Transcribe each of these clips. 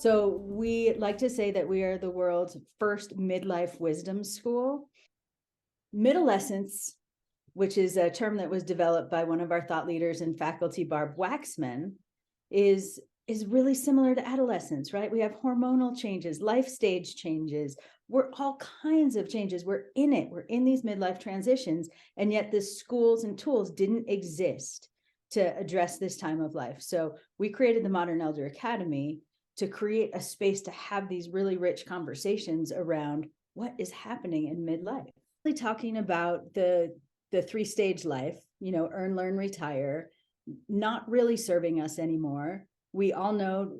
So we like to say that we are the world's first midlife wisdom school. Middlescence, which is a term that was developed by one of our thought leaders and faculty, Barb Waxman, is really similar to adolescence, right? We have hormonal changes, life stage changes, we're all kinds of changes. We're in it. We're in these midlife transitions, and yet the schools and tools didn't exist to address this time of life. So we created the Modern Elder Academy to create a space to have these really rich conversations around what is happening in midlife. Really talking about the three-stage life, earn, learn, retire, not really serving us anymore. We all know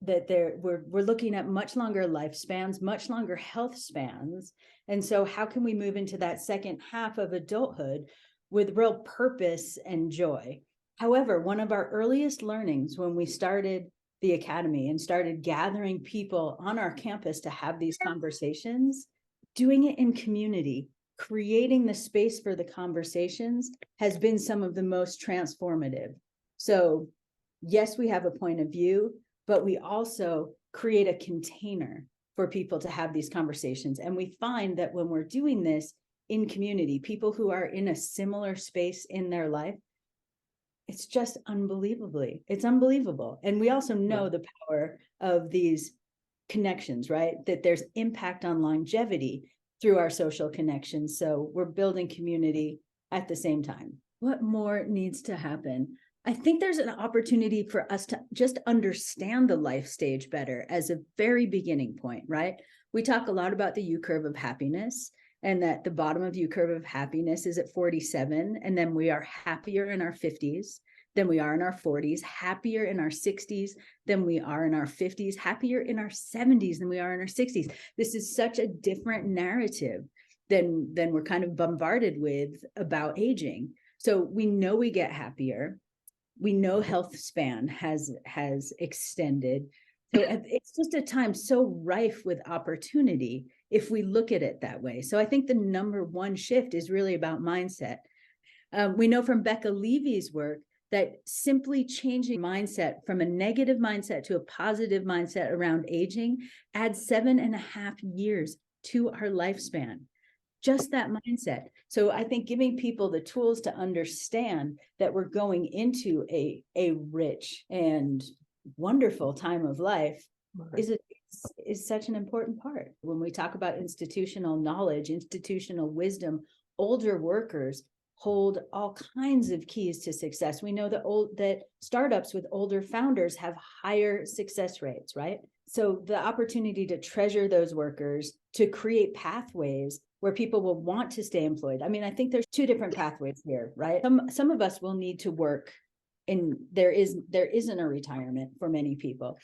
that we're looking at much longer lifespans, much longer health spans. And so how can we move into that second half of adulthood with real purpose and joy? However, one of our earliest learnings when we started the academy and started gathering people on our campus to have these conversations, doing it in community, creating the space for the conversations has been some of the most transformative. So yes, we have a point of view, but we also create a container for people to have these conversations. And we find that when we're doing this in community, people who are in a similar space in their life, it's just it's unbelievable. And we also know the power of these connections, right? That there's impact on longevity through our social connections. So we're building community at the same time. What more needs to happen? I think there's an opportunity for us to just understand the life stage better as a very beginning point, right? We talk a lot about the U curve of happiness, and that the bottom of U curve of happiness is at 47. And then we are happier in our 50s than we are in our 40s, happier in our 60s than we are in our 50s, happier in our 70s than we are in our 60s. This is such a different narrative than we're kind of bombarded with about aging. So we know we get happier. We know health span has extended. So it's just a time so rife with opportunity if we look at it that way. So I think the number one shift is really about mindset. We know from Becca Levy's work that simply changing mindset from a negative mindset to a positive mindset around aging adds 7.5 years to our lifespan. Just that mindset. So I think giving people the tools to understand that we're going into a rich and wonderful time of life is such an important part. When we talk about institutional knowledge, institutional wisdom, older workers hold all kinds of keys to success. We know that startups with older founders have higher success rates, right? So the opportunity to treasure those workers, to create pathways where people will want to stay employed. I mean, I think there's two different pathways here, right? Some of us will need to work, and there isn't a retirement for many people.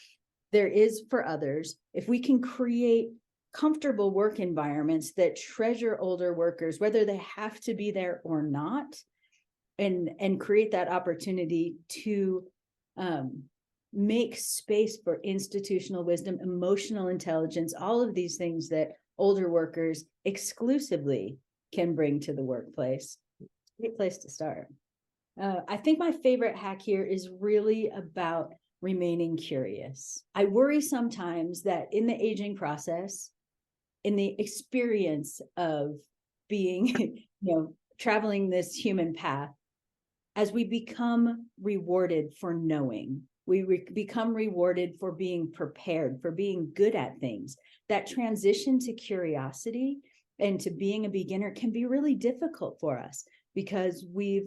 There is for others. If we can create comfortable work environments that treasure older workers, whether they have to be there or not, and create that opportunity to make space for institutional wisdom, emotional intelligence, all of these things that older workers exclusively can bring to the workplace. Great place to start. I think my favorite hack here is really about remaining curious. I worry sometimes that in the aging process, in the experience of being, traveling this human path, as we become rewarded for knowing, we become rewarded for being prepared, for being good at things. That transition to curiosity and to being a beginner can be really difficult for us because we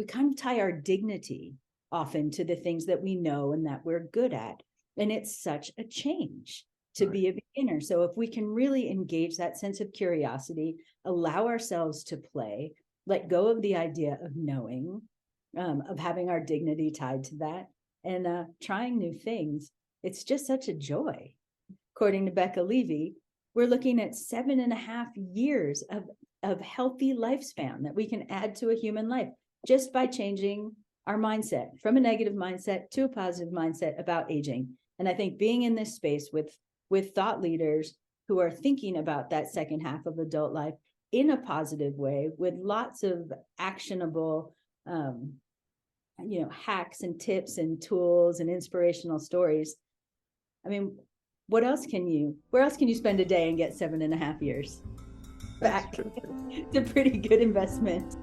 kind of tie our dignity often to the things that we know and that we're good at. And it's such a change to be a beginner. So if we can really engage that sense of curiosity, allow ourselves to play, let go of the idea of knowing, of having our dignity tied to that, and trying new things, it's just such a joy. According to Becca Levy, we're looking at 7.5 years of healthy lifespan that we can add to a human life just by changing our mindset from a negative mindset to a positive mindset about aging. And I think being in this space with thought leaders who are thinking about that second half of adult life in a positive way, with lots of actionable hacks and tips and tools and inspirational stories, I mean, where else can you spend a day and get 7.5 years back? It's a pretty good investment.